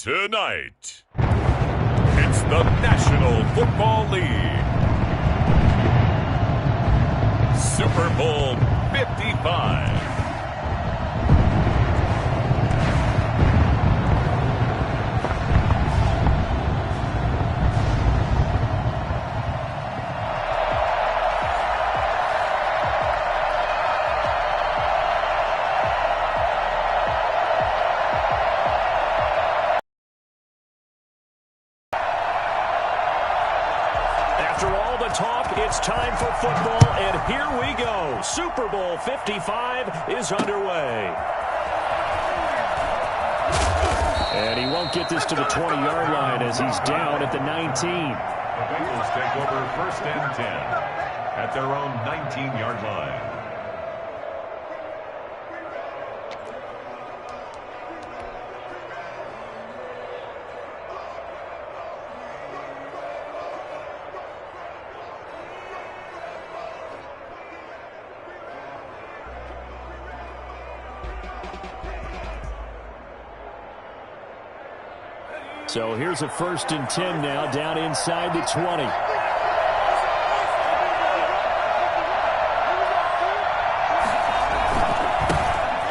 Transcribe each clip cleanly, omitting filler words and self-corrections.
Tonight, it's the National Football League. Super Bowl 55. After all the talk, it's time for football, and here we go. Super Bowl 55 is underway. And he won't get this to the 20-yard line as he's down at the 19. The Bengals take over 1st and 10 at their own 19-yard line. So here's a 1st and 10 now, down inside the 20.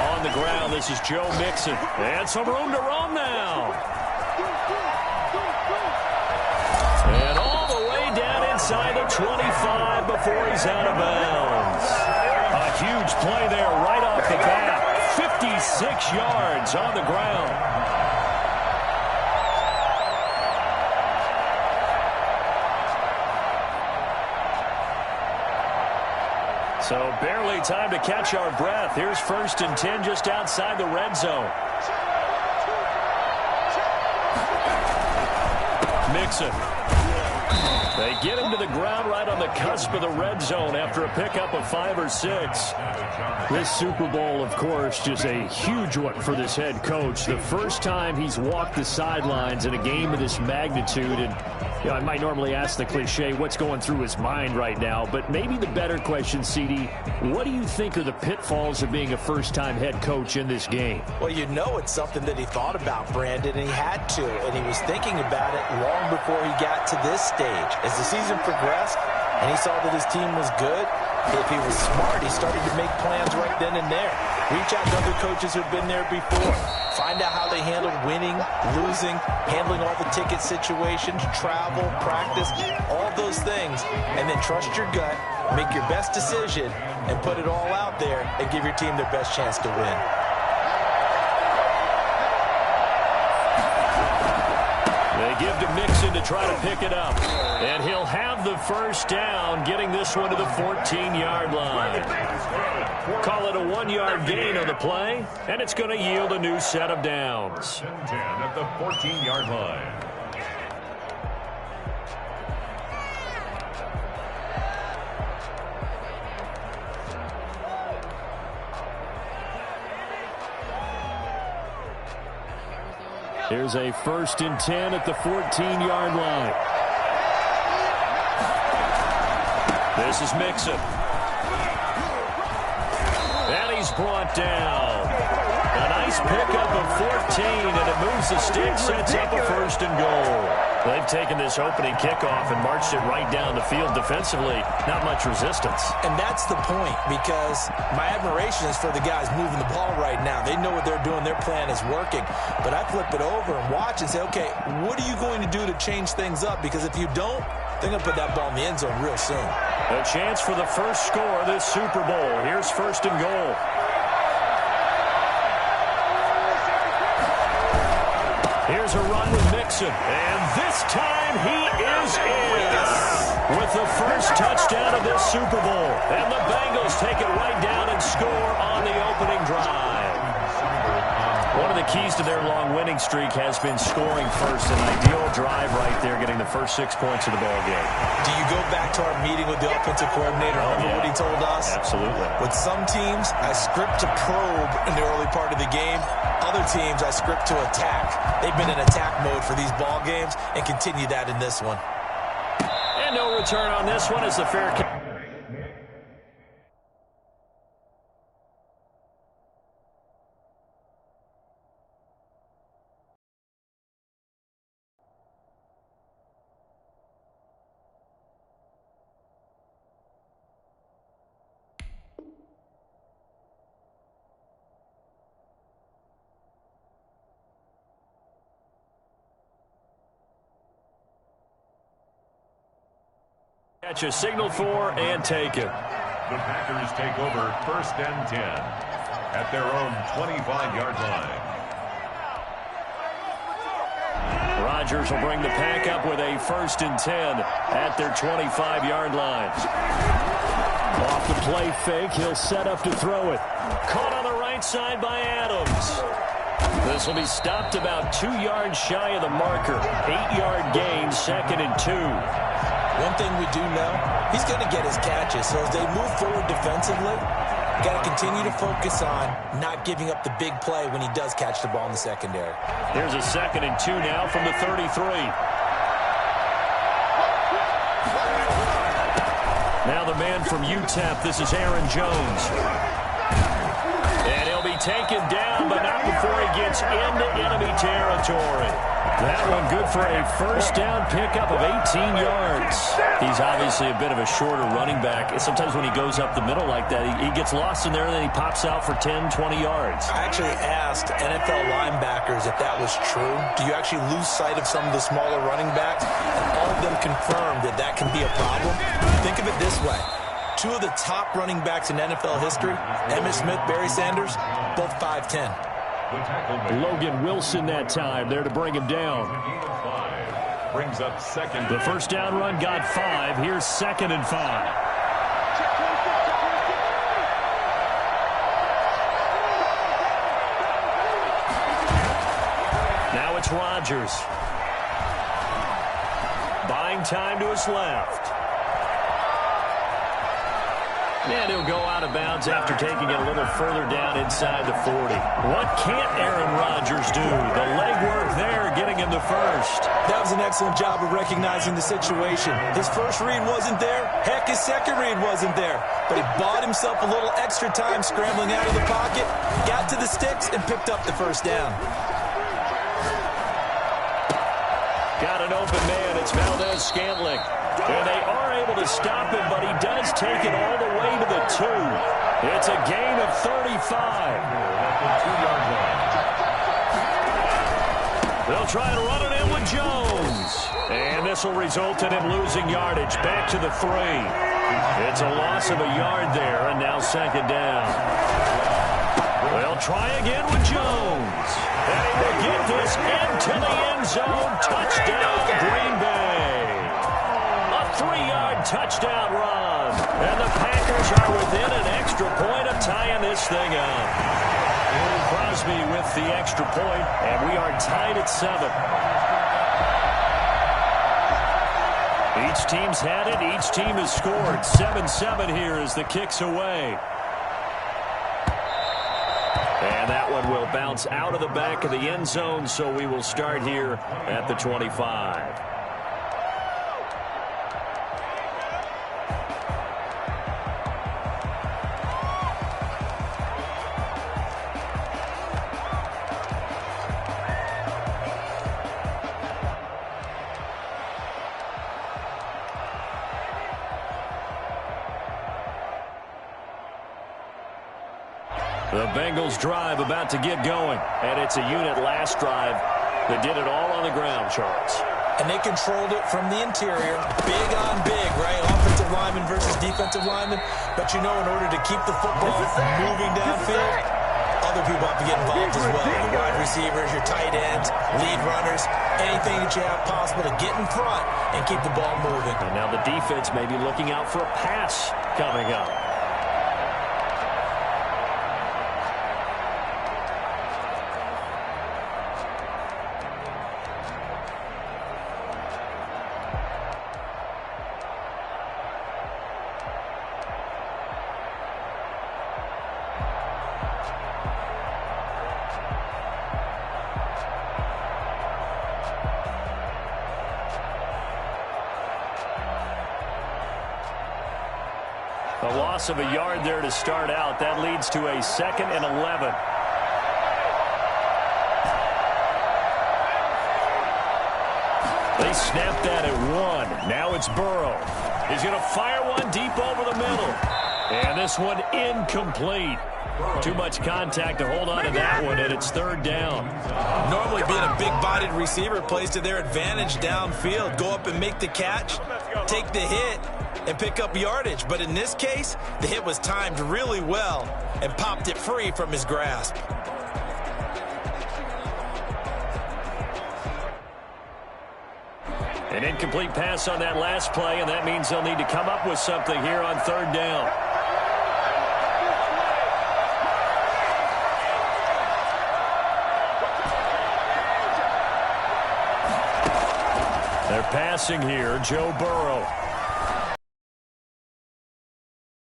On the ground, this is Joe Mixon. And some room to roam now. And all the way down inside the 25 before he's out of bounds. A huge play there right off the bat. 56 yards on the ground. So barely time to catch our breath. Here's 1st and 10 just outside the red zone. Mixon. They get him to the ground right on the cusp of the red zone after a pickup of 5 or 6. This Super Bowl, of course, just a huge one for this head coach. The first time he's walked the sidelines in a game of this magnitude. And you know, I might normally ask the cliche, what's going through his mind right now? But maybe the better question, CD, what do you think are the pitfalls of being a first-time head coach in this game? Well, you know it's something that he thought about, Brandon, and he had to. And he was thinking about it long before he got to this stage. As the season progressed and he saw that his team was good, if he was smart, he started to make plans right then and there. Reach out to other coaches who've been there before. Find out how they handled winning, losing, handling all the ticket situations, travel, practice, all those things. And then trust your gut, make your best decision, and put it all out there and give your team their best chance to win. They give to Mixon to try to pick it up. And he'll have the first down, getting this one to the 14-yard line. Call it a 1-yard gain on the play, and it's going to yield a new set of downs. 10 at the 14-yard line. Here's a 1st and 10 at the 14-yard line. This is Mixon. And he's brought down. A nice pickup of 14, and it moves the stick, sets up a 1st and goal. They've taken this opening kickoff and marched it right down the field defensively. Not much resistance. And that's the point, because my admiration is for the guys moving the ball right now. They know what they're doing. Their plan is working. But I flip it over and watch and say, okay, what are you going to do to change things up? Because if you don't, they're going to put that ball in the end zone real soon. A chance for the first score of this Super Bowl. Here's 1st and goal. Here's a run with Mixon, and this time he is in with the first touchdown of this Super Bowl. And the Bengals take it right down and score on the opening drive. One of the keys to their long winning streak has been scoring first. An ideal drive right there, getting the first 6 points of the ball game. Do you go back to our meeting with the offensive coordinator? Remember what he told us? Absolutely. With some teams, I script to probe in the early part of the game. Other teams, I script to attack. They've been in attack mode for these ball games and continue that in this one. And no return on this one as the fair catch. Catch a signal for and take it. The Packers take over 1st and 10 at their own 25-yard line. Rodgers will bring the pack up with a 1st and 10 at their 25-yard line. Off the play fake, he'll set up to throw it. Caught on the right side by Adams. This will be stopped about 2 yards shy of the marker. 8-yard gain, 2nd and 2. One thing we do know, he's going to get his catches. So as they move forward defensively, got to continue to focus on not giving up the big play when he does catch the ball in the secondary. Here's a 2nd and 2 now from the 33. Now the man from UTEP, this is Aaron Jones. And he'll be taken down, but not before he gets into enemy territory. That one good for a 1st down pickup of 18 yards. He's obviously a bit of a shorter running back. Sometimes when he goes up the middle like that, he gets lost in there, and then he pops out for 10, 20 yards. I actually asked NFL linebackers if that was true. Do you actually lose sight of some of the smaller running backs? And all of them confirmed that that can be a problem. Think of it this way. 2 of the top running backs in NFL history, Emmitt Smith, Barry Sanders, both 5'10". Logan Wilson that time there to bring him down. Brings up 2nd. The 1st down run got 5. Here's 2nd and 5. Now it's Rodgers. Buying time to his left. And he'll go out of bounds after taking it a little further down inside the 40. What can't Aaron Rodgers do? The legwork there getting him the 1st. That was an excellent job of recognizing the situation. His 1st read wasn't there. Heck, his 2nd read wasn't there. But he bought himself a little extra time scrambling out of the pocket, got to the sticks, and picked up the 1st down. Got an open man. It's Valdez-Scantling. And they are able to stop him, but he does take it all the way to the 2. It's a gain of 35. They'll try to run it in with Jones. And this will result in him losing yardage. Back to the 3. It's a loss of a yard there, and now 2nd down. They'll try again with Jones. And he will get this into the end zone. Touchdown, Green Bay. A 3-yard touchdown run. And the Packers are within an extra point of tying this thing up. Crosby with the extra point, and we are tied at 7. Each team's had it. Each team has scored. 7-7 here as the kick's away. And that one will bounce out of the back of the end zone, so we will start here at the 25. The Bengals drive about to get going, and it's a unit last drive that did it all on the ground, Charles. And they controlled it from the interior, big on big, right? Offensive lineman versus defensive lineman. But you know, in order to keep the football moving downfield, other people have to get involved as well. Your wide receivers, your tight ends, lead runners, anything that you have possible to get in front and keep the ball moving. And now the defense may be looking out for a pass coming up. A loss of a yard there to start out. That leads to a 2nd and 11. They snapped that at 1. Now it's Burrow. He's going to fire one deep over the middle. And this one incomplete. Too much contact to hold on to that one, and it's 3rd down. Normally being a big-bodied receiver plays to their advantage downfield. Go up and make the catch, take the hit, and pick up yardage. But in this case, the hit was timed really well and popped it free from his grasp. An incomplete pass on that last play, and that means they'll need to come up with something here on third down. They're passing here, Joe Burrow.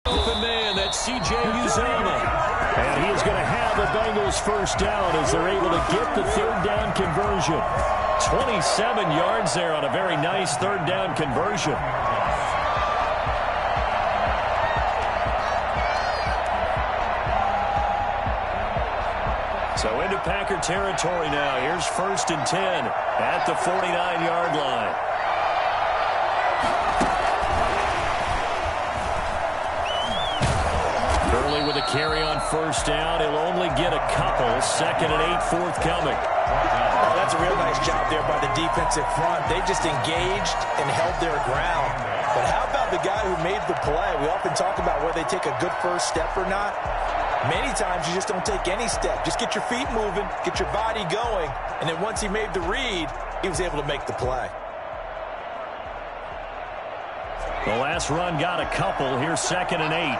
Open man, that's C.J. Uzomah. And he is going to have the Bengals first down as they're able to get the third down conversion. 27 yards there on a very nice third down conversion. So into Packer territory now. Here's 1st and 10 at the 49-yard line. Early with a carry on first down. He'll only get a couple. 2nd and 8 forthcoming. Oh, that's a real nice job there by the defensive front. They just engaged and held their ground. But how about the guy who made the play? We often talk about whether they take a good first step or not. Many times you just don't take any step. Just get your feet moving, get your body going, and then once he made the read, he was able to make the play. The last run got a couple. Here's 2nd and 8.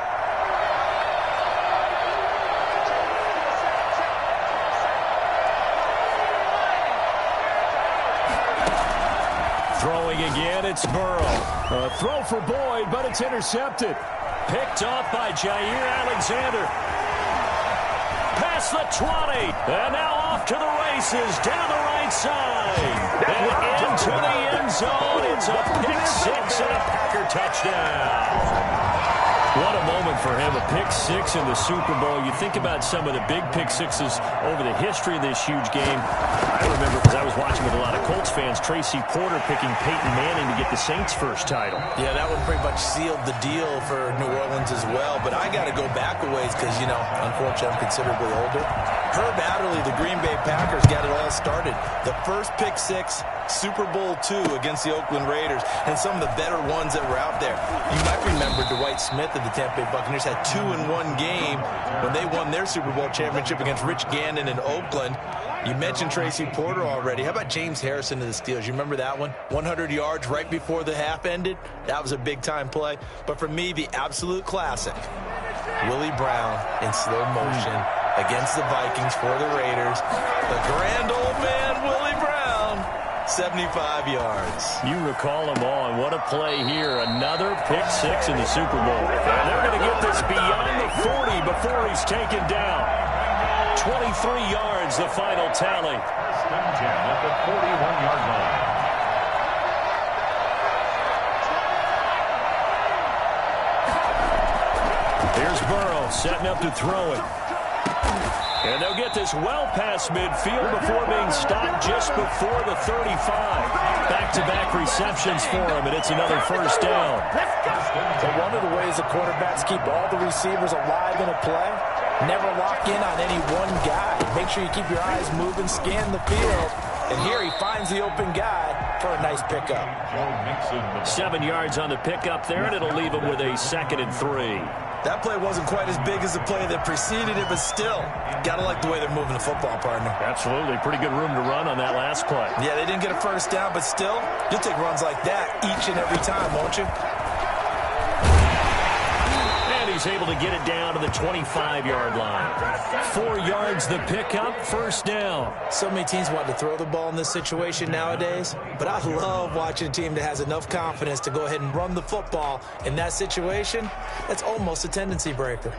Throwing again, it's Burrow. A throw for Boyd, but it's intercepted. Picked off by Jair Alexander. Past the 20, and now off to the races, down the right side. And into the end zone. It's a pick six and a Packer touchdown. What a moment for him, a pick six in the Super Bowl. You think about some of the big pick sixes over the history of this huge game. I remember, because I was watching with a lot of Colts fans, Tracy Porter picking Peyton Manning to get the Saints' first title. Yeah, that one pretty much sealed the deal for New Orleans as well. But I got to go back a ways because, you know, unfortunately I'm considerably older. Herb Adderley, the Green Bay Packers, got it all started. The first pick six, Super Bowl II against the Oakland Raiders, and some of the better ones that were out there. You might remember Dwight Smith of the Tampa Bay Buccaneers had 2 in one game when they won their Super Bowl championship against Rich Gannon in Oakland. You mentioned Tracy Porter already. How about James Harrison of the Steelers? You remember that one? 100 yards right before the half ended. That was a big-time play. But for me, the absolute classic, Willie Brown in slow motion against the Vikings for the Raiders. The grand old man, Willie Brown, 75 yards. You recall them all, and what a play here. Another pick six in the Super Bowl. And they're going to get this beyond the 40 before he's taken down. 23 yards, the final tally. 10 at the 41-yard line. Here's Burrow setting up to throw it. And they'll get this well past midfield before being stopped just before the 35. Back-to-back receptions for him, and it's another first down. But one of the ways the quarterbacks keep all the receivers alive in a play, never lock in on any one guy. Make sure you keep your eyes moving, scan the field. And here he finds the open guy for a nice pickup. 7 yards on the pickup there, and it'll leave him with a 2nd and 3. That play wasn't quite as big as the play that preceded it, but still, gotta like the way they're moving the football, partner. Absolutely. Pretty good room to run on that last play. Yeah, they didn't get a first down, but still, you'll take runs like that each and every time, won't you? And he's able to get it down to the 25-yard line. 4 yards the pickup, first down. So many teams want to throw the ball in this situation nowadays, but I love watching a team that has enough confidence to go ahead and run the football in that situation. That's almost a tendency breaker.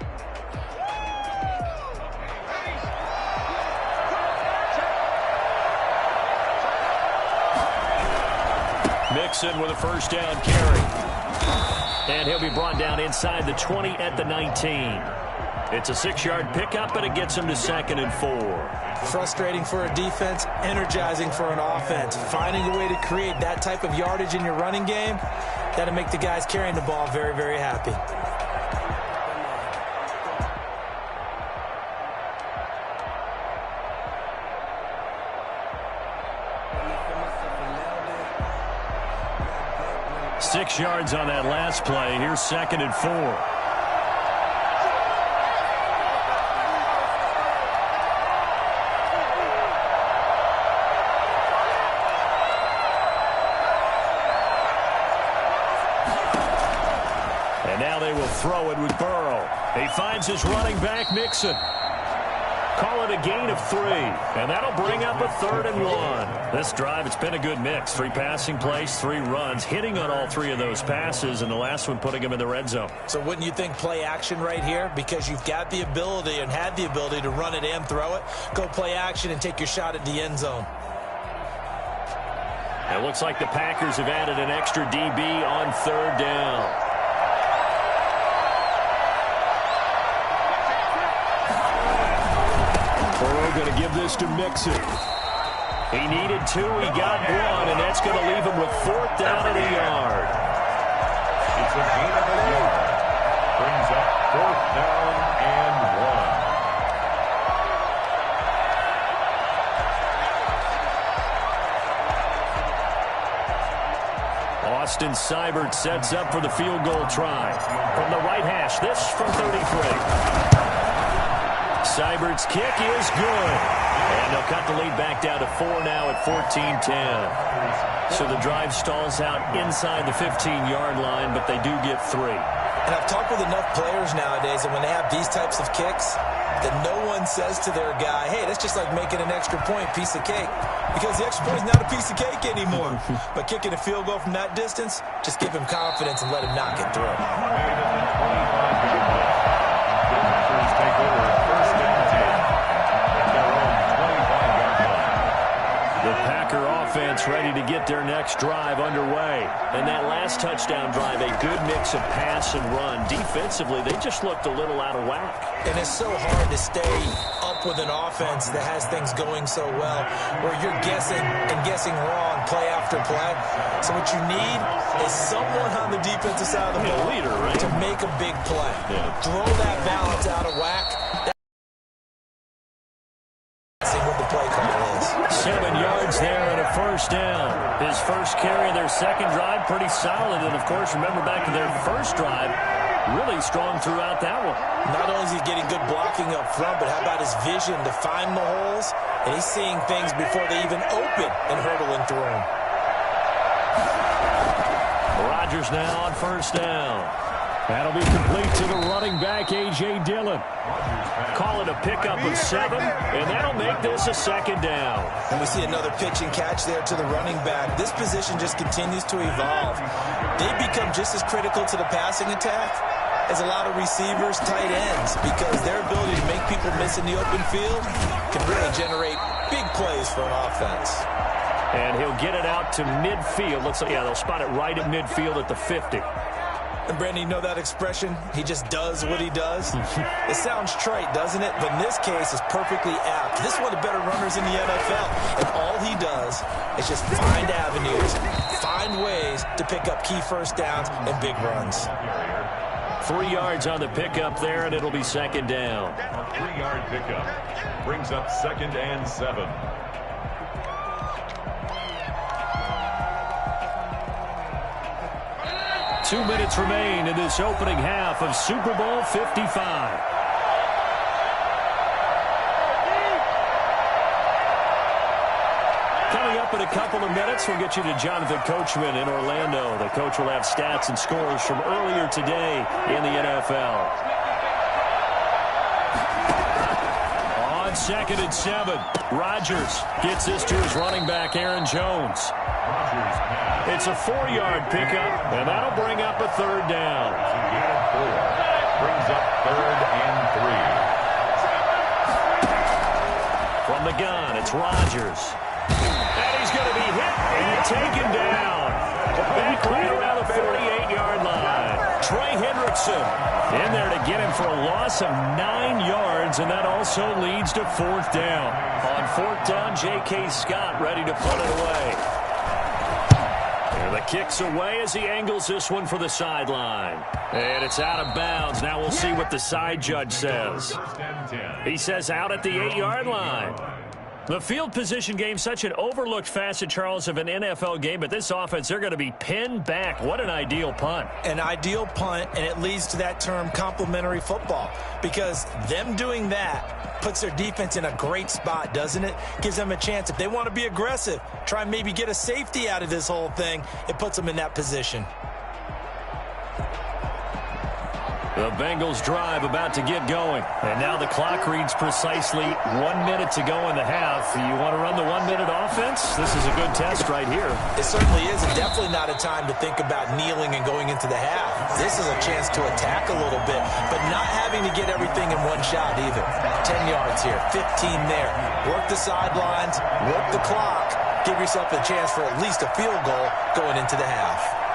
Mixon with a first down carry. And he'll be brought down inside the 20 at the 19. It's a 6-yard pickup, and it gets him to 2nd and 4. Frustrating for a defense, energizing for an offense. Finding a way to create that type of yardage in your running game, that'll make the guys carrying the ball very, very happy. 6 yards on that last play. Here's 2nd and 4. And now they will throw it with Burrow. He finds his running back, Mixon. Call it a gain of 3, and that'll bring up a 3rd and 1. This drive, it's been a good mix. 3 passing plays, 3 runs, hitting on all 3 of those passes, and the last one putting him in the red zone. So wouldn't you think play action right here? Because you've got the ability and had the ability to run it and throw it. Go play action and take your shot at the end zone. It looks like the Packers have added an extra DB on 3rd down. Going to give this to Mixon. He needed 2, he got 1, and that's going to leave him with 4th down and a yard. It's a gain of a yard. Brings up 4th down and 1. Austin Seibert sets up for the field goal try. From the right hash, this from 33. Seibert's kick is good. And they'll cut the lead back down to 4 now at 14-10. So the drive stalls out inside the 15-yard line, but they do get 3. And I've talked with enough players nowadays, and when they have these types of kicks, that no one says to their guy, hey, that's just like making an extra point, piece of cake. Because the extra point is not a piece of cake anymore. But kicking a field goal from that distance, just give him confidence and let him knock it through. Take over 1st and 10 at their own 25-yard line. The Packer offense ready to get their next drive underway. And that last touchdown drive, a good mix of pass and run. Defensively, they just looked a little out of whack. And it's so hard to stay up with an offense that has things going so well, where you're guessing and guessing wrong play after play. So what you need is someone on the defensive side of the ball leader, right? to make a big play. Yeah. Throw that balance out of whack. See what the play call is. 7 yards there and a 1st down. His first carry of their 2nd drive, pretty solid. And, of course, remember back to their 1st drive, really strong throughout that one. Not only is he getting good blocking up front, but how about his vision to find the holes? And he's seeing things before they even open and hurdling through them. Rodgers now on 1st down. That'll be complete to the running back, A.J. Dillon. Call it a pickup of 7, and that'll make this a 2nd down. And we see another pitch and catch there to the running back. This position just continues to evolve. They become just as critical to the passing attack as a lot of receivers, tight ends, because their ability to make people miss in the open field can really generate big plays for an offense. And he'll get it out to midfield. Looks like, yeah, they'll spot it right at midfield at the 50. And, Brandon, you know that expression? He just does what he does? It sounds trite, doesn't it? But in this case, it's perfectly apt. This is one of the better runners in the NFL. And all he does is just find avenues, find ways to pick up key 1st downs and big runs. 3 yards on the pickup there, and it'll be 2nd down. A 3-yard pickup brings up 2nd and 7. 2 minutes remain in this opening half of Super Bowl 55. Coming up in a couple of minutes, we'll get you to Jonathan Coachman in Orlando. The coach will have stats and scores from earlier today in the NFL. On 2nd and 7, Rodgers gets this to his running back, Aaron Jones. It's a 4-yard pickup, and that'll bring up a 3rd down. Brings up 3rd and 3. From the gun, it's Rodgers. And he's going to be hit and taken down. Back right around the 48-yard line. Trey Hendrickson in there to get him for a loss of 9 yards, and that also leads to 4th down. On 4th down, J.K. Scott ready to punt it away. And the kick's away as he angles this one for the sideline. And it's out of bounds. Now we'll see what the side judge says. He says out at the 8-yard line. The field position game, such an overlooked facet, Charles, of an NFL game, but this offense, they're going to be pinned back. What an ideal punt. An ideal punt, and it leads to that term complementary football, because them doing that puts their defense in a great spot, doesn't it? Gives them a chance. If they want to be aggressive, try and maybe get a safety out of this whole thing, it puts them in that position. The Bengals drive about to get going. And now the clock reads precisely 1 minute to go in the half. You want to run the 1 minute offense? This is a good test right here. It certainly is, and definitely not a time to think about kneeling and going into the half. This is a chance to attack a little bit, but not having to get everything in one shot either. 10 yards here, 15 there. Work the sidelines, work the clock. Give yourself a chance for at least a field goal going into the half.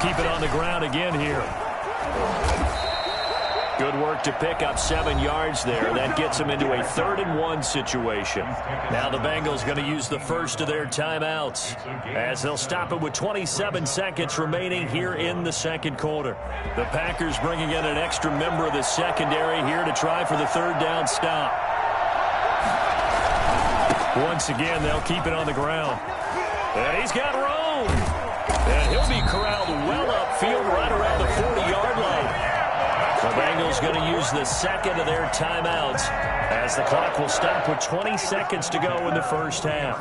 Keep it on the ground again here. Good work to pick up 7 yards there. That gets them into a 3rd and 1 situation. Now the Bengals going to use the first of their timeouts as they'll stop it with 27 seconds remaining here in the second quarter. The Packers bringing in an extra member of the secondary here to try for the 3rd down stop. Once again, they'll keep it on the ground. And he's got room. And he'll be corralled well upfield right around the 40-yard line. The Bengals going to use the second of their timeouts as the clock will stop with 20 seconds to go in the first half.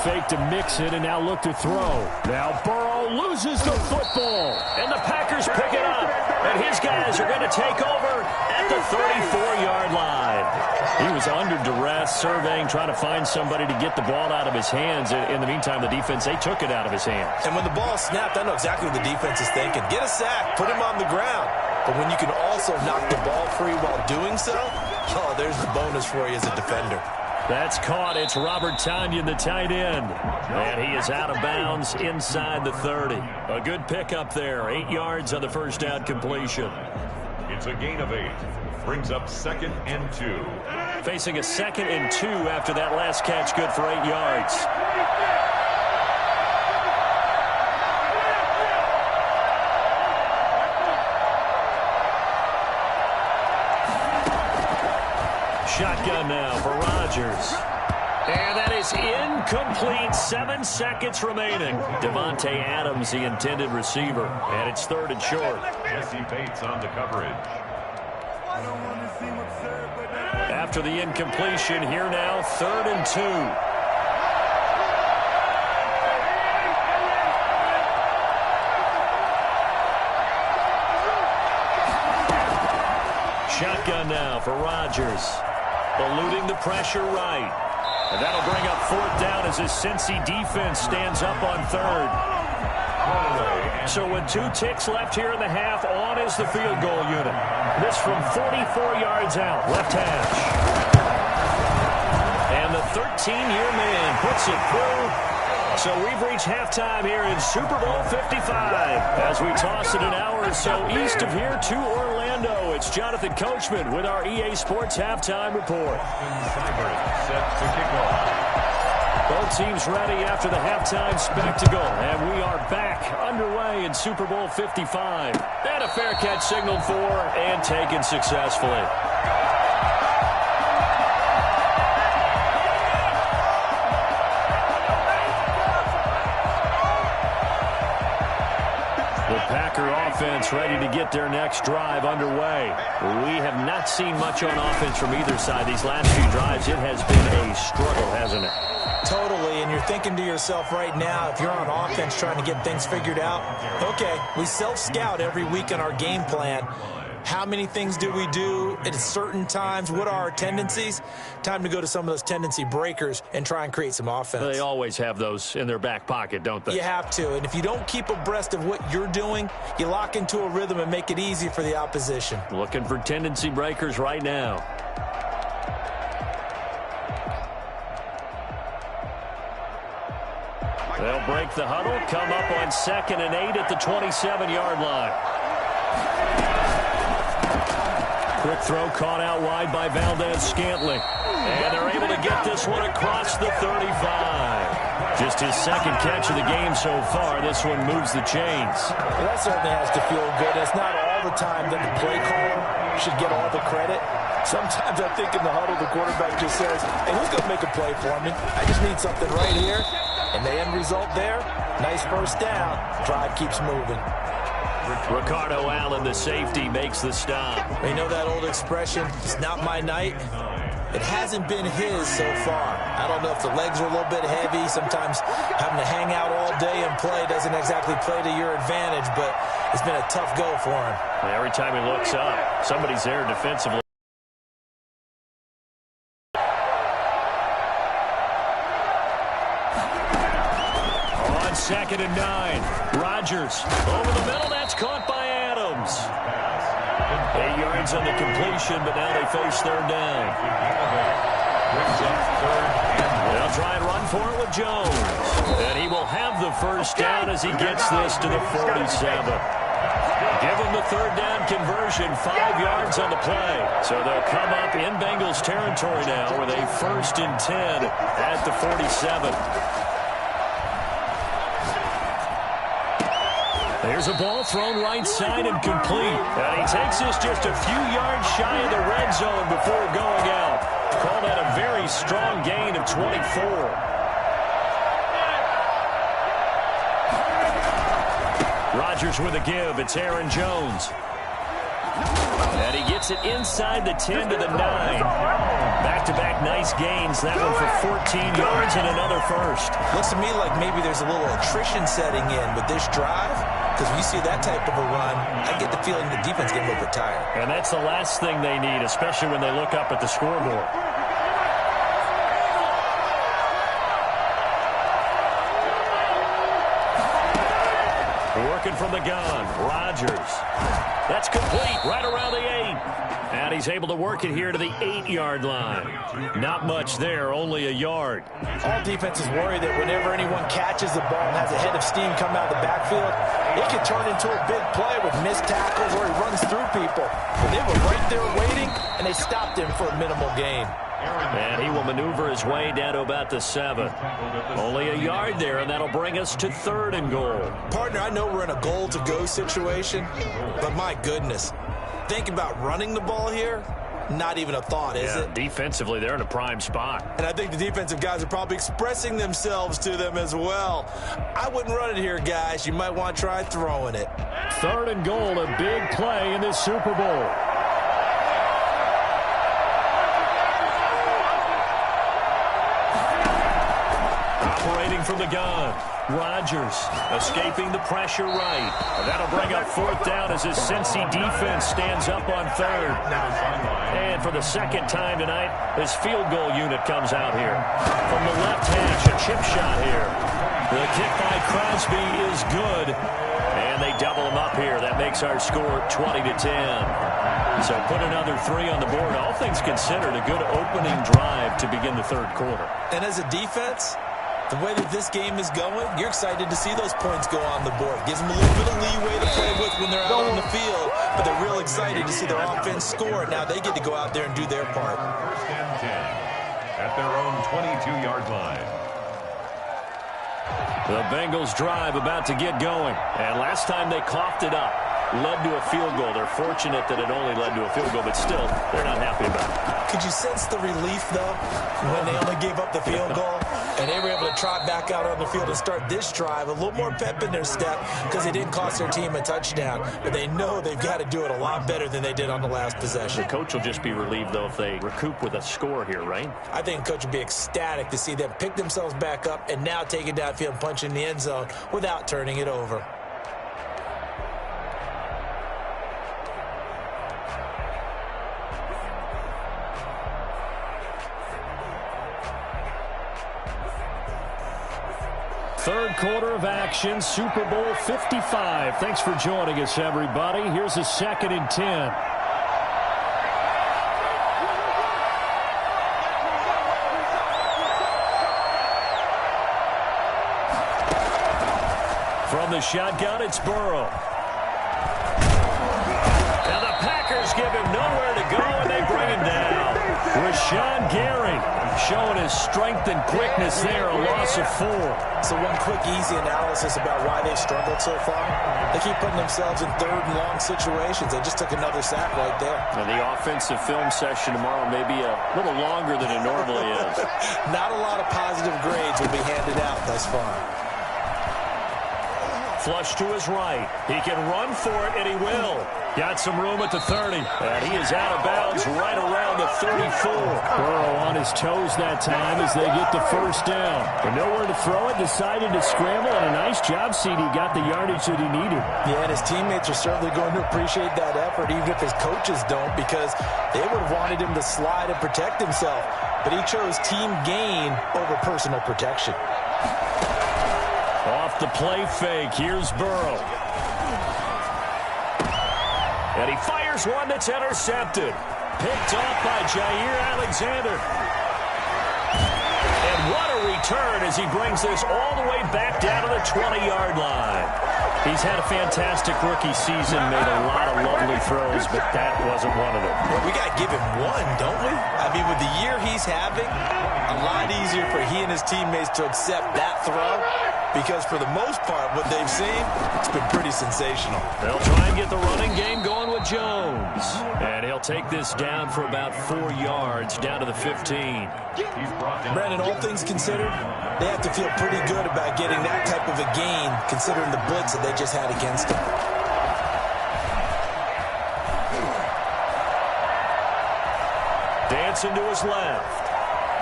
Fake to mix it, and now look to throw. Now Burrow loses the football, and the Packers pick it up. And his guys are going to take over at the 34-yard line. He was under duress, surveying, trying to find somebody to get the ball out of his hands. In the meantime, the defense, they took it out of his hands. And when the ball snapped, I know exactly what the defense is thinking. Get a sack, put him on the ground. But when you can also knock the ball free while doing so, oh, there's the bonus for you as a defender. That's caught. It's Robert Tonyan, the tight end. And he is out of bounds inside the 30. A good pickup there. 8 yards on the first down completion. It's a gain of 8. Brings up 2nd and 2. Facing a 2nd and 2 after that last catch. Good for 8 yards. Shotgun now for Rodgers. And that is incomplete. 7 seconds remaining. Devontae Adams, the intended receiver. And it's 3rd and short. Jesse Bates on the coverage. After the incompletion, here now, 3rd and 2. Shotgun now for Rodgers. Eluding the pressure right. And that'll bring up 4th down as his Cincy defense stands up on 3rd. So with 2 ticks left here in the half, on is the field goal unit. This from 44 yards out, left hash. And the 13-year man puts it through. So we've reached halftime here in Super Bowl 55 as we toss it an hour or so east of here to Orlando. It's Jonathan Coachman with our EA Sports Halftime Report. Set to kick off. Both teams ready after the halftime spectacle, and we are back underway in Super Bowl 55. And a fair catch signaled for and taken successfully. Packer offense ready to get their next drive underway. We have not seen much on offense from either side. These last few drives, it has been a struggle, hasn't it? Totally, and you're thinking to yourself right now, if you're on offense trying to get things figured out, okay, we self-scout every week on our game plan. How many things do we do at certain times? What are our tendencies? Time to go to some of those tendency breakers and try and create some offense. They always have those in their back pocket, don't they? You have to, and if you don't keep abreast of what you're doing, you lock into a rhythm and make it easy for the opposition. Looking for tendency breakers right now. They'll break the huddle, come up on 2nd and 8 at the 27-yard line. Quick throw caught out wide by Valdez-Scantling. And they're able to get this one across the 35. Just his second catch of the game so far. This one moves the chains. Well, that certainly has to feel good. It's not all the time that the play caller should get all the credit. Sometimes I think in the huddle, the quarterback just says, hey, who's going to make a play for me? I just need something right here. And the end result there, nice first down. Drive keeps moving. Ricardo Allen, the safety, makes the stop. You know that old expression, it's not my night? It hasn't been his so far. I don't know if the legs are a little bit heavy. Sometimes having to hang out all day and play doesn't exactly play to your advantage, but it's been a tough go for him. Every time he looks up, somebody's there defensively. On 2nd and 9, Rodgers over the middle. That's caught by Adams. 8 yards on the completion, but now they face 3rd down. They'll try and run for it with Jones. And he will have the first down as he gets this to the 47. Give him the 3rd down conversion, 5 yards on the play. So they'll come up in Bengals territory now with a 1st and 10 at the 47. There's a ball thrown right side and complete. And he takes this just a few yards shy of the red zone before going out. Call that a very strong gain of 24. Rodgers with a give. It's Aaron Jones. And he gets it inside the 10 to the 9. Back-to-back nice gains. That one for 14 yards and another first. Looks to me like maybe there's a little attrition setting in with this drive. Because when you see that type of a run, I get the feeling the defense getting a little bit tired. And that's the last thing they need, especially when they look up at the scoreboard. Working from the gun, Rodgers. That's complete right around the 8. And he's able to work it here to the 8-yard line. Not much there, only a yard. All defenses worry that whenever anyone catches the ball and has a head of steam come out of the backfield, it can turn into a big play with missed tackles or he runs through people. But they were right there waiting, and they stopped him for a minimal gain. And he will maneuver his way down to about the 7. Only a yard there, and that'll bring us to 3rd and goal. Partner, I know we're in a goal-to-go situation, but my goodness, think about running the ball here. Not even a thought, is it? Defensively, they're in a prime spot. And I think the defensive guys are probably expressing themselves to them as well. I wouldn't run it here, guys. You might want to try throwing it. 3rd and goal, a big play in this Super Bowl. Operating from the gun, Rodgers escaping the pressure right. And that'll bring up 4th down as his Cincy defense stands up on 3rd. And for the 2nd time tonight, his field goal unit comes out here. From the left hash, a chip shot here. The kick by Crosby is good. And they double him up here. That makes our score 20-10. So put another 3 on the board. All things considered, a good opening drive to begin the 3rd quarter. And as a defense, the way that this game is going, you're excited to see those points go on the board. Gives them a little bit of leeway to play with when they're out on the field, but they're real excited to see their offense score. Now they get to go out there and do their part. 1st and 10 at their own 22-yard line. The Bengals drive about to get going. And last time they coughed it up, led to a field goal. They're fortunate that it only led to a field goal, but still, they're not happy about it. Could you sense the relief, though, when they only gave up the field goal? And they were able to trot back out on the field and start this drive. A little more pep in their step because they didn't cost their team a touchdown. But they know they've got to do it a lot better than they did on the last possession. The coach will just be relieved, though, if they recoup with a score here, right? I think the coach would be ecstatic to see them pick themselves back up and now take it downfield and punch in the end zone without turning it over. Third quarter of action, Super Bowl 55. Thanks for joining us, everybody. Here's a 2nd and 10. From the shotgun, it's Burrow. And the Packers give him nowhere to go, and they bring him down. Rashawn Gary showing his strength and quickness there, a loss of 4. So one quick, easy analysis about why they've struggled so far. They keep putting themselves in third and long situations. They just took another sack right there. Now, the offensive film session tomorrow may be a little longer than it normally is. Not a lot of positive grades will be handed out thus far. Flush to his right. He can run for it, and he will. Got some room at the 30. And he is out of bounds right around the 34. Burrow on his toes that time as they get the first down. But nowhere to throw it, decided to scramble, and a nice job, CD. Got the yardage that he needed. Yeah, and his teammates are certainly going to appreciate that effort, even if his coaches don't, because they would have wanted him to slide and protect himself. But he chose team gain over personal protection. Off the play fake, here's Burrow. And he fires one that's intercepted. Picked off by Jair Alexander. And what a return as he brings this all the way back down to the 20-yard line. He's had a fantastic rookie season, made a lot of lovely throws, but that wasn't one of them. Well, we got to give him one, don't we? I mean, with the year he's having, a lot easier for he and his teammates to accept that throw, because for the most part, what they've seen, it's been pretty sensational. They'll try and get the running game going with Jones. And he'll take this down for about 4 yards, down to the 15. Brandon, all things considered, they have to feel pretty good about getting that type of a gain, considering the blitz that they just had against them. Dancing to his left.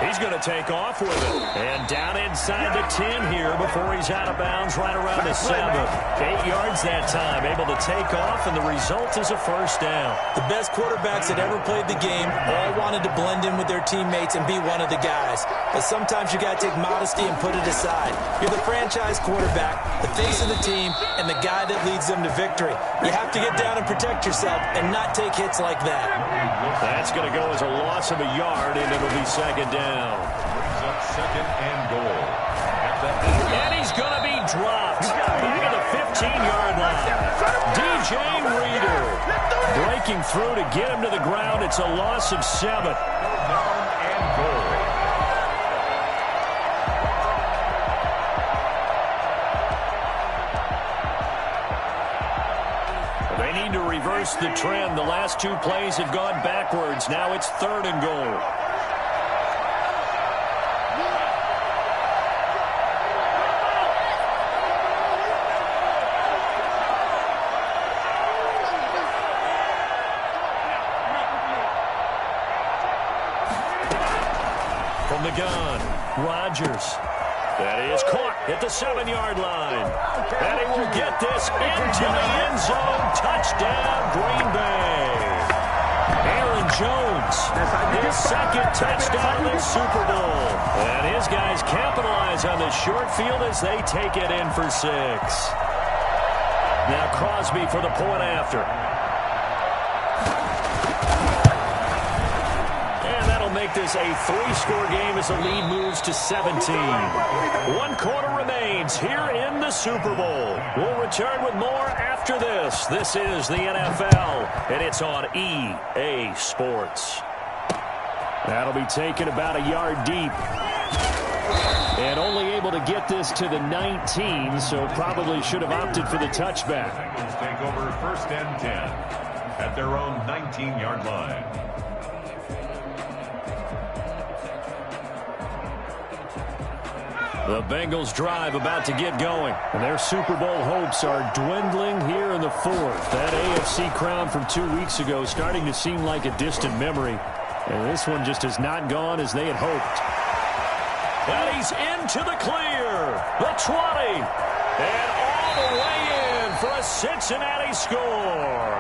He's going to take off with it. And down inside the 10 here before he's out of bounds right around the 7. 8 yards that time, able to take off, and the result is a first down. The best quarterbacks that ever played the game all wanted to blend in with their teammates and be one of the guys. But sometimes you got to take modesty and put it aside. You're the franchise quarterback, the face of the team, and the guy that leads them to victory. You have to get down and protect yourself and not take hits like that. That's going to go as a loss of a yard, and it'll be second down. Brings up second and goal. And he's going to be dropped back at the 15-yard line. DJ Reader breaking through to get him to the ground. It's a loss of 7. Down and goal. They need to reverse the trend. The last 2 plays have gone backwards. Now it's 3rd and goal. From the gun, Rodgers. That is caught at the 7-yard line. And he will get this into the end zone. Touchdown, Green Bay. Aaron Jones, his second touchdown of the Super Bowl. And his guys capitalize on the short field as they take it in for 6. Now Crosby for the point after. Make this a 3-score game as the lead moves to 17. 1 quarter remains here in the Super Bowl. We'll return with more after this. This is the NFL, and it's on EA Sports. That'll be taken about a yard deep. And only able to get this to the 19, so probably should have opted for the touchback. Bengals take over 1st and 10 at their own 19-yard line. The Bengals drive about to get going. And their Super Bowl hopes are dwindling here in the 4th. That AFC crown from 2 weeks ago starting to seem like a distant memory. And this one just has not gone as they had hoped. And he's into the clear. The 20. And all the way in for a Cincinnati score.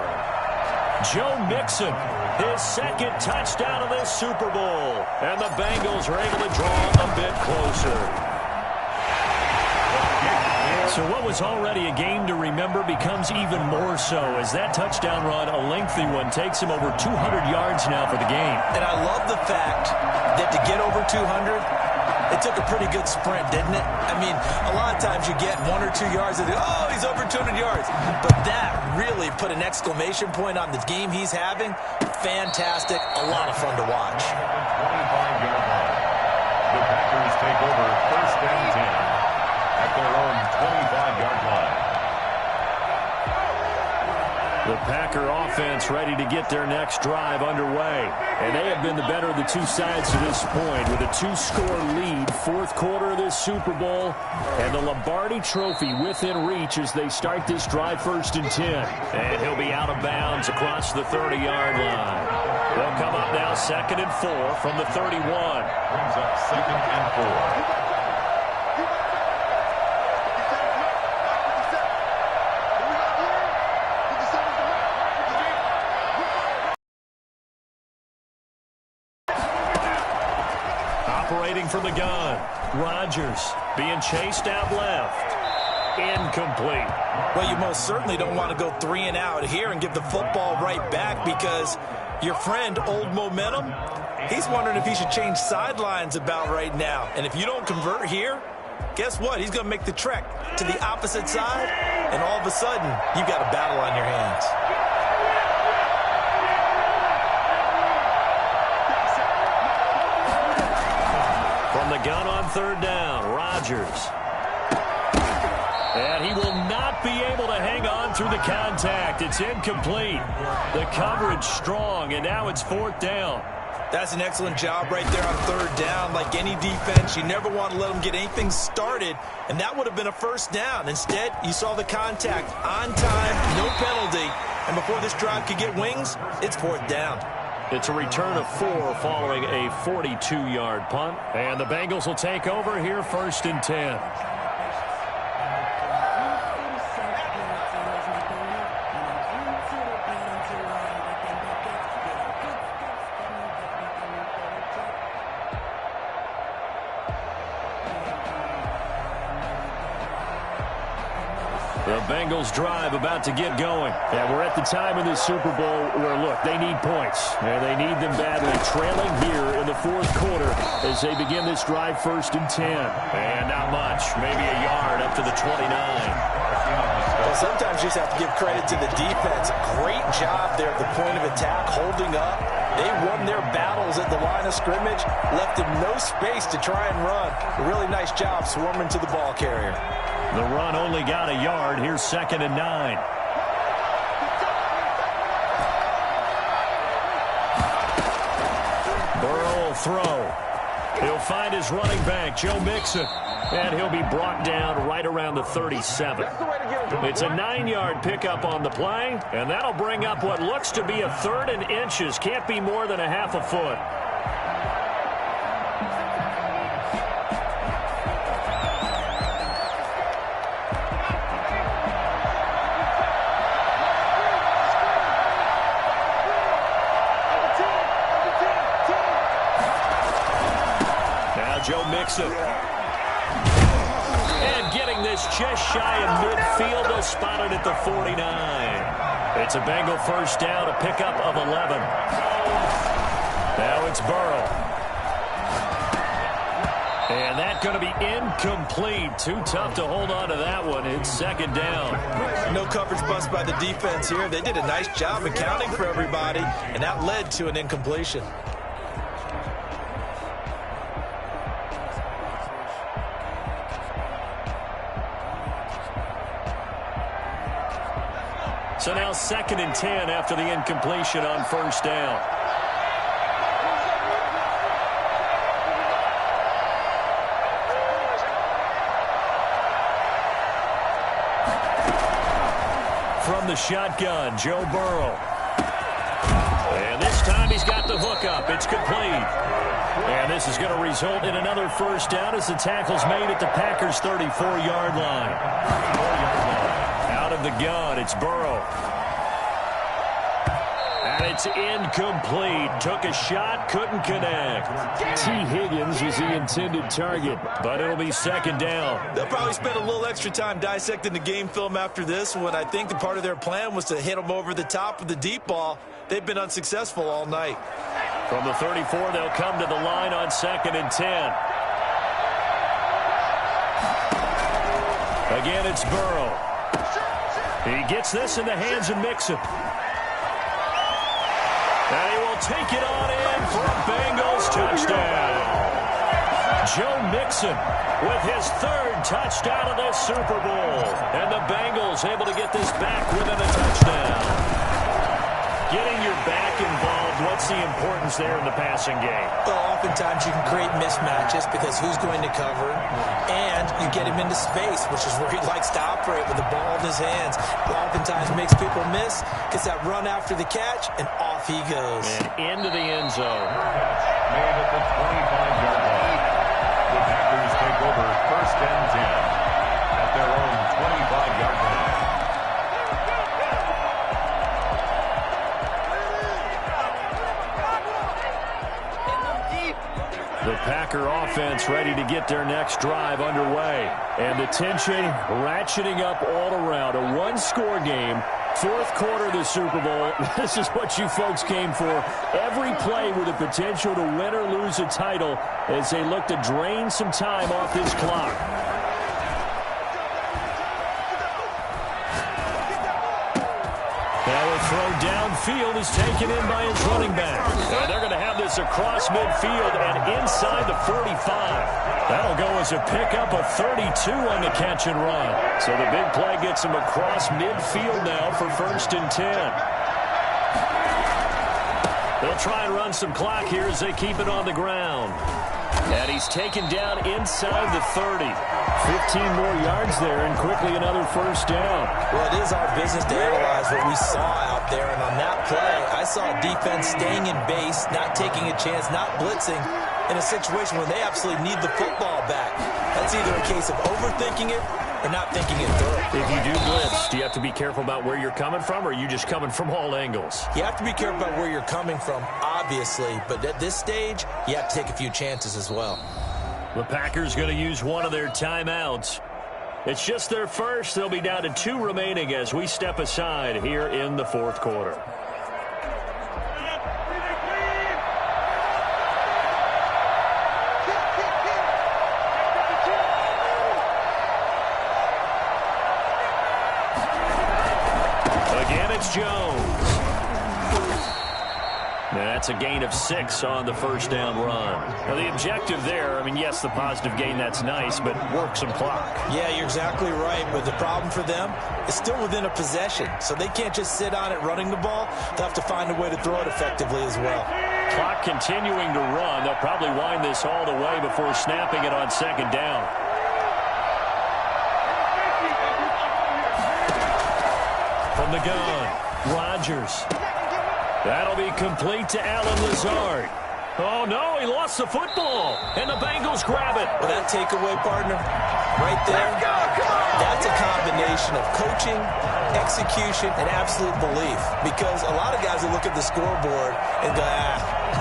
Joe Mixon, his 2nd touchdown of this Super Bowl. And the Bengals are able to draw a bit closer. So what was already a game to remember becomes even more so as that touchdown run, a lengthy one, takes him over 200 yards now for the game. And I love the fact that to get over 200, it took a pretty good sprint, didn't it? I mean, a lot of times you get 1 or 2 yards and oh, he's over 200 yards. But that really put an exclamation point on the game he's having. Fantastic. A lot of fun to watch. 25-yard line. The Packers take over 1st and 10 at their own 25-yard line. The Packer offense ready to get their next drive underway. And they have been the better of the two sides to this point with a 2-score lead, 4th quarter of this Super Bowl, and the Lombardi Trophy within reach as they start this drive 1st and 10. And he'll be out of bounds across the 30-yard line. They'll come up now 2nd and 4 from the 31. Brings up 2nd and 4. Operating from the gun, Rodgers being chased out left. Incomplete. Well, you most certainly don't want to go 3 and out here and give the football right back because your friend, Old Momentum, he's wondering if he should change sidelines about right now. And if you don't convert here, guess what? He's going to make the trek to the opposite side, and all of a sudden, you've got a battle on your hands. From the gun on 3rd down, Rodgers. And he will not be able to hang on through the contact. It's incomplete. The coverage strong, and now it's 4th down. That's an excellent job right there on 3rd down. Like any defense, you never want to let them get anything started, and that would have been a 1st down. Instead, you saw the contact on time, no penalty, and before this drive could get wings, it's 4th down. It's a return of 4 following a 42-yard punt, and the Bengals will take over here 1st and 10. The Bengals drive about to get going. And we're at the time in this Super Bowl where, look, they need points. And they need them badly. Trailing here in the 4th quarter as they begin this drive 1st and 10. And not much. Maybe a yard up to the 29. Well, sometimes you just have to give credit to the defense. Great job there at the point of attack, holding up. They won their battles at the line of scrimmage, left them no space to try and run. A really nice job swarming to the ball carrier. The run only got a yard. Here's 2nd and 9. Burrow will throw. He'll find his running back, Joe Mixon. And he'll be brought down right around the 37. It's a 9-yard pickup on the play, and that'll bring up what looks to be a 3rd and inches. Can't be more than a half a foot. Now Joe Mixon. And getting this just shy of midfield, they'll spot it at the 49. It's a Bengal 1st down, a pickup of 11. Now it's Burrow. And that's going to be incomplete. Too tough to hold on to that one. It's 2nd down. No coverage bust by the defense here. They did a nice job accounting for everybody, and that led to an incompletion. So now 2nd and 10 after the incompletion on 1st down. From the shotgun, Joe Burrow. And this time he's got the hook up. It's complete. And this is going to result in another 1st down as the tackle's made at the Packers' 34-yard line. Out of the gun, it's Burrow. And it's incomplete. Took a shot, couldn't connect. T. Higgins was the intended target, but it'll be 2nd down. They'll probably spend a little extra time dissecting the game film after this one. I think the part of their plan was to hit them over the top of the deep ball. They've been unsuccessful all night. From the 34, they'll come to the line on 2nd and 10. Again, it's Burrow. He gets this in the hands of Mixon. And he will take it on in for a Bengals touchdown. Joe Mixon with his third touchdown of the Super Bowl. And the Bengals able to get this back within a touchdown. Getting your back involved, what's the importance there in the passing game? Well, oftentimes you can create mismatches because who's going to cover, and you get him into space, which is where he likes to operate with the ball in his hands. Oftentimes makes people miss, gets that run after the catch, and off he goes. And into the end zone. Made at the 25-yard line. The Packers take over first and 10 at their own 25-yard line. The Packer offense ready to get their next drive underway. And the tension ratcheting up all around. A one-score game. Fourth quarter of the Super Bowl. This is what you folks came for. Every play with the potential to win or lose a title as they look to drain some time off this clock. Now a throw downfield is taken in by his running back. And they're going to have this across midfield and inside the 45. That'll go as a pickup of 32 on the catch and run. So the big play gets him across midfield now for first and 10. They'll try and run some clock here as they keep it on the ground. And he's taken down inside the 30. 15 more yards there and quickly another first down. Well, it is our business to analyze what we saw out there. And on that play, I saw defense staying in base, not taking a chance, not blitzing in a situation where they absolutely need the football back. That's either a case of overthinking it or not thinking it through. If you do blitz, do you have to be careful about where you're coming from, or are you just coming from all angles? You have to be careful about where you're coming from, obviously. But at this stage, you have to take a few chances as well. The Packers going to use one of their timeouts. It's just their first. They'll be down to 2 remaining as we step aside here in the fourth quarter. Again, it's Jones. That's a gain of 6 on the first down run. Now, the objective there, I mean, yes, the positive gain, that's nice, but work some clock. Yeah, you're exactly right. But the problem for them is still within a possession. So they can't just sit on it running the ball. They'll have to find a way to throw it effectively as well. Clock continuing to run. They'll probably wind this all the way before snapping it on second down. From the gun, Rodgers. That'll be complete to Allen Lazard. Oh, no, he lost the football, and the Bengals grab it. Well, that takeaway, partner, right there, that's a combination of coaching, execution, and absolute belief. Because a lot of guys will look at the scoreboard and go,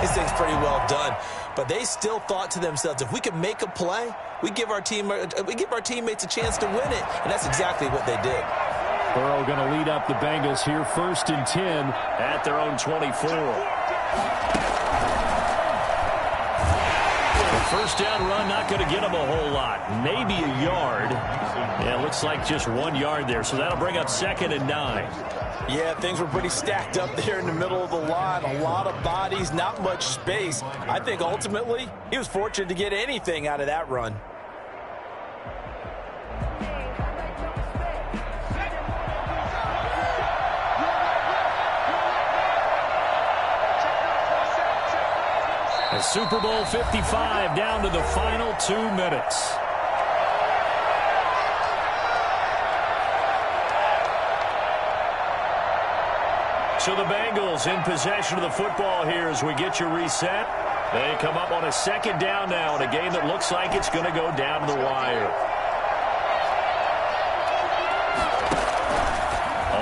this thing's pretty well done. But they still thought to themselves, if we could make a play, we give our teammates a chance to win it. And that's exactly what they did. Burrow going to lead up the Bengals here, first and 10 at their own 24. The first down run not going to get them a whole lot. Maybe a yard. Yeah, it looks like just 1 yard there, so that'll bring up second and 9. Yeah, things were pretty stacked up there in the middle of the line. A lot of bodies, not much space. I think ultimately he was fortunate to get anything out of that run. Super Bowl 55 down to the final 2 minutes. So the Bengals in possession of the football here as we get you reset. They come up on a second down now in a game that looks like it's going to go down to the wire.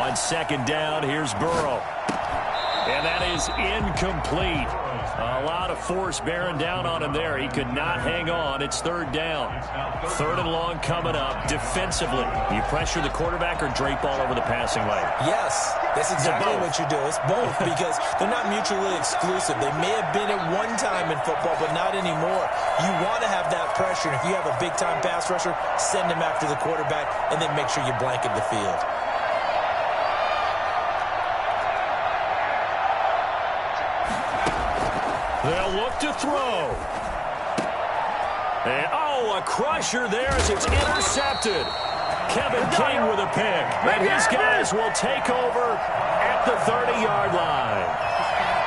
On second down, here's Burrow. And that is incomplete. A lot of force bearing down on him there. He could not hang on. It's third down. Third and long coming up. Defensively, you pressure the quarterback or drape all over the passing lane? Yes, that's exactly what you do. It's both because they're not mutually exclusive. They may have been at one time in football, but not anymore. You want to have that pressure. And if you have a big-time pass rusher, send him after the quarterback and then make sure you blanket the field. They'll look to throw. And, a crusher there as it's intercepted. Kevin King with a pick. And his guys will take over at the 30-yard line.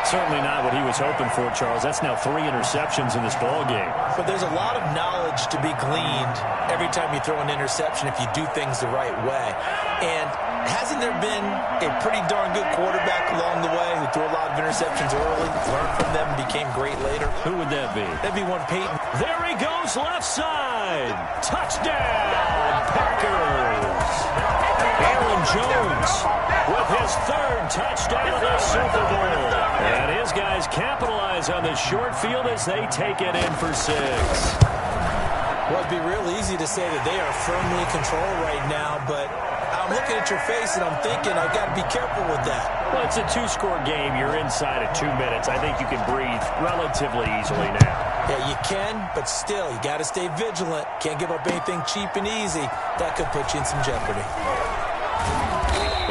Certainly not what he was hoping for, Charles. That's now 3 interceptions in this ball game. But there's a lot of knowledge to be gleaned every time you throw an interception if you do things the right way. And hasn't there been a pretty darn good quarterback along the way who threw a lot of interceptions early, learned from them, and became great later? Who would that be? That'd be one Peyton. There he goes, left side. Touchdown, Packers. Aaron Jones with his 3rd touchdown of the Super Bowl. And his guys capitalize on the short field as they take it in for 6. Well, it'd be real easy to say that they are firmly in control right now, but I'm looking at your face and I'm thinking I've got to be careful with that. Well, it's a 2-score game. You're inside of 2 minutes. I think you can breathe relatively easily now. Yeah, you can, but still, you got to stay vigilant. Can't give up anything cheap and easy. That could put you in some jeopardy.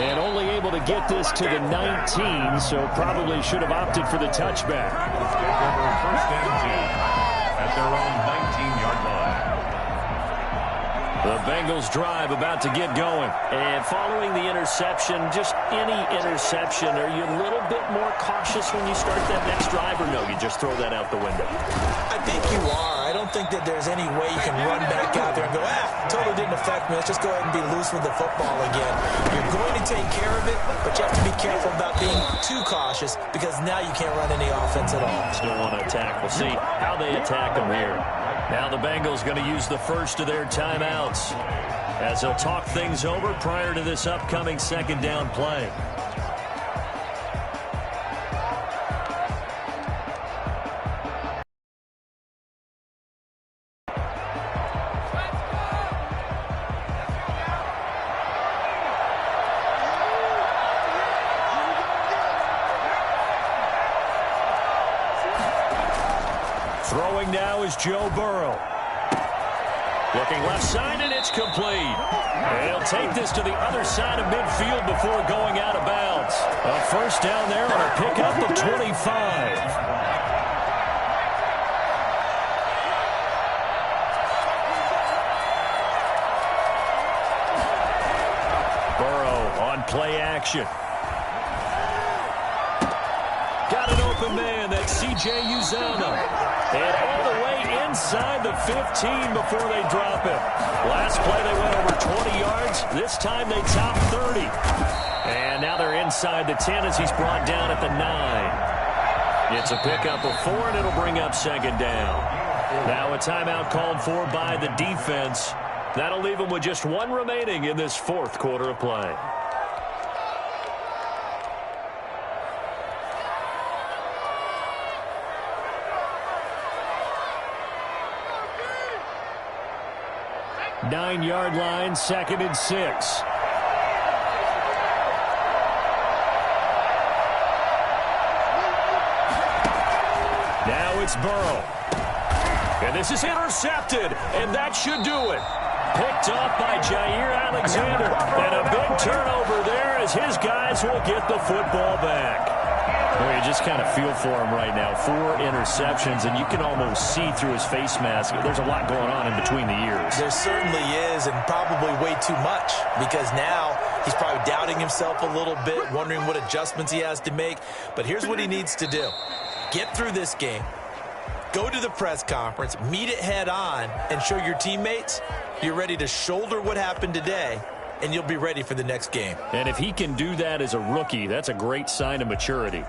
And only able to get this to the 19, so probably should have opted for the touchback. First and 10 at their own 19-yard line. The Bengals drive about to get going. And following the interception, just any interception, are you a little bit more cautious when you start that next drive, or no, you just throw that out the window? I think you are. I don't think that there's any way you can run back out there and go, totally didn't affect me. Let's just go ahead and be loose with the football again. You're going to take care of it, but you have to be careful about being too cautious because now you can't run any offense at all. Still want to attack. We'll see how they attack them here. Now the Bengals going to use the first of their timeouts as they'll talk things over prior to this upcoming 2nd down play. Throwing now is Joe Burrow. Looking left side, and it's complete. He'll take this to the other side of midfield before going out of bounds. A first down there on a pickup of 25. Burrow on play action. Got an open man, that's C.J. Uzomah. And all the way inside the 15 before they drop him. Last play they went over 20 yards. This time they top 30. And now they're inside the 10 as he's brought down at the 9. It's a pickup of 4, and it'll bring up 2nd down. Now a timeout called for by the defense. That'll leave them with just 1 remaining in this 4th quarter of play. Nine-yard line, 2nd and 6. Now it's Burrow. And this is intercepted, and that should do it. Picked off by Jair Alexander. And a big turnover there as his guys will get the football back. Well, you just kind of feel for him right now. 4 interceptions, and you can almost see through his face mask. There's a lot going on in between the ears. There certainly is, and probably way too much, because now he's probably doubting himself a little bit, wondering what adjustments he has to make. But here's what he needs to do. Get through this game. Go to the press conference, meet it head on, and show your teammates you're ready to shoulder what happened today, and you'll be ready for the next game. And if he can do that as a rookie, that's a great sign of maturity.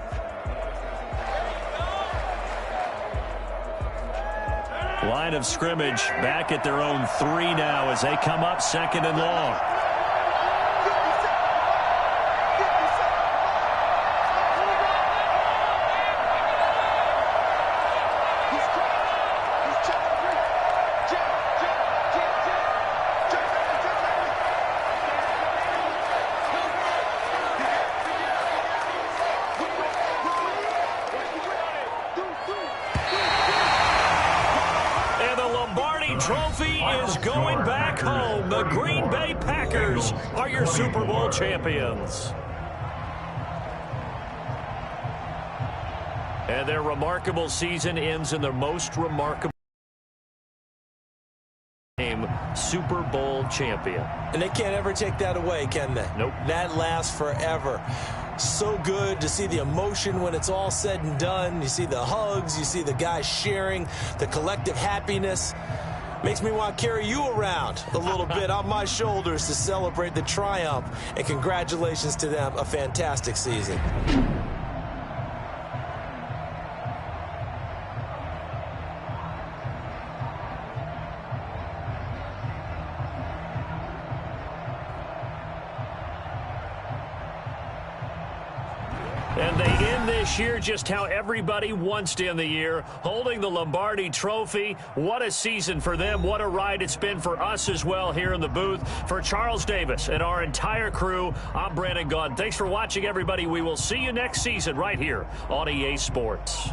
Line of scrimmage back at their own 3 now as they come up 2nd and long. trophy is going back home. The Green Bay Packers are your Super Bowl champions. And their remarkable season ends in their most remarkable game, Super Bowl champion. And they can't ever take that away, can they? Nope. That lasts forever. So good to see the emotion when it's all said and done. You see the hugs, you see the guys sharing, the collective happiness. Makes me want to carry you around a little bit on my shoulders to celebrate the triumph. And congratulations to them. A fantastic season. And they end this year just how everybody wants to end the year, holding the Lombardi Trophy. What a season for them. What a ride it's been for us as well here in the booth. For Charles Davis and our entire crew, I'm Brandon Gaudin. Thanks for watching, everybody. We will see you next season right here on EA Sports.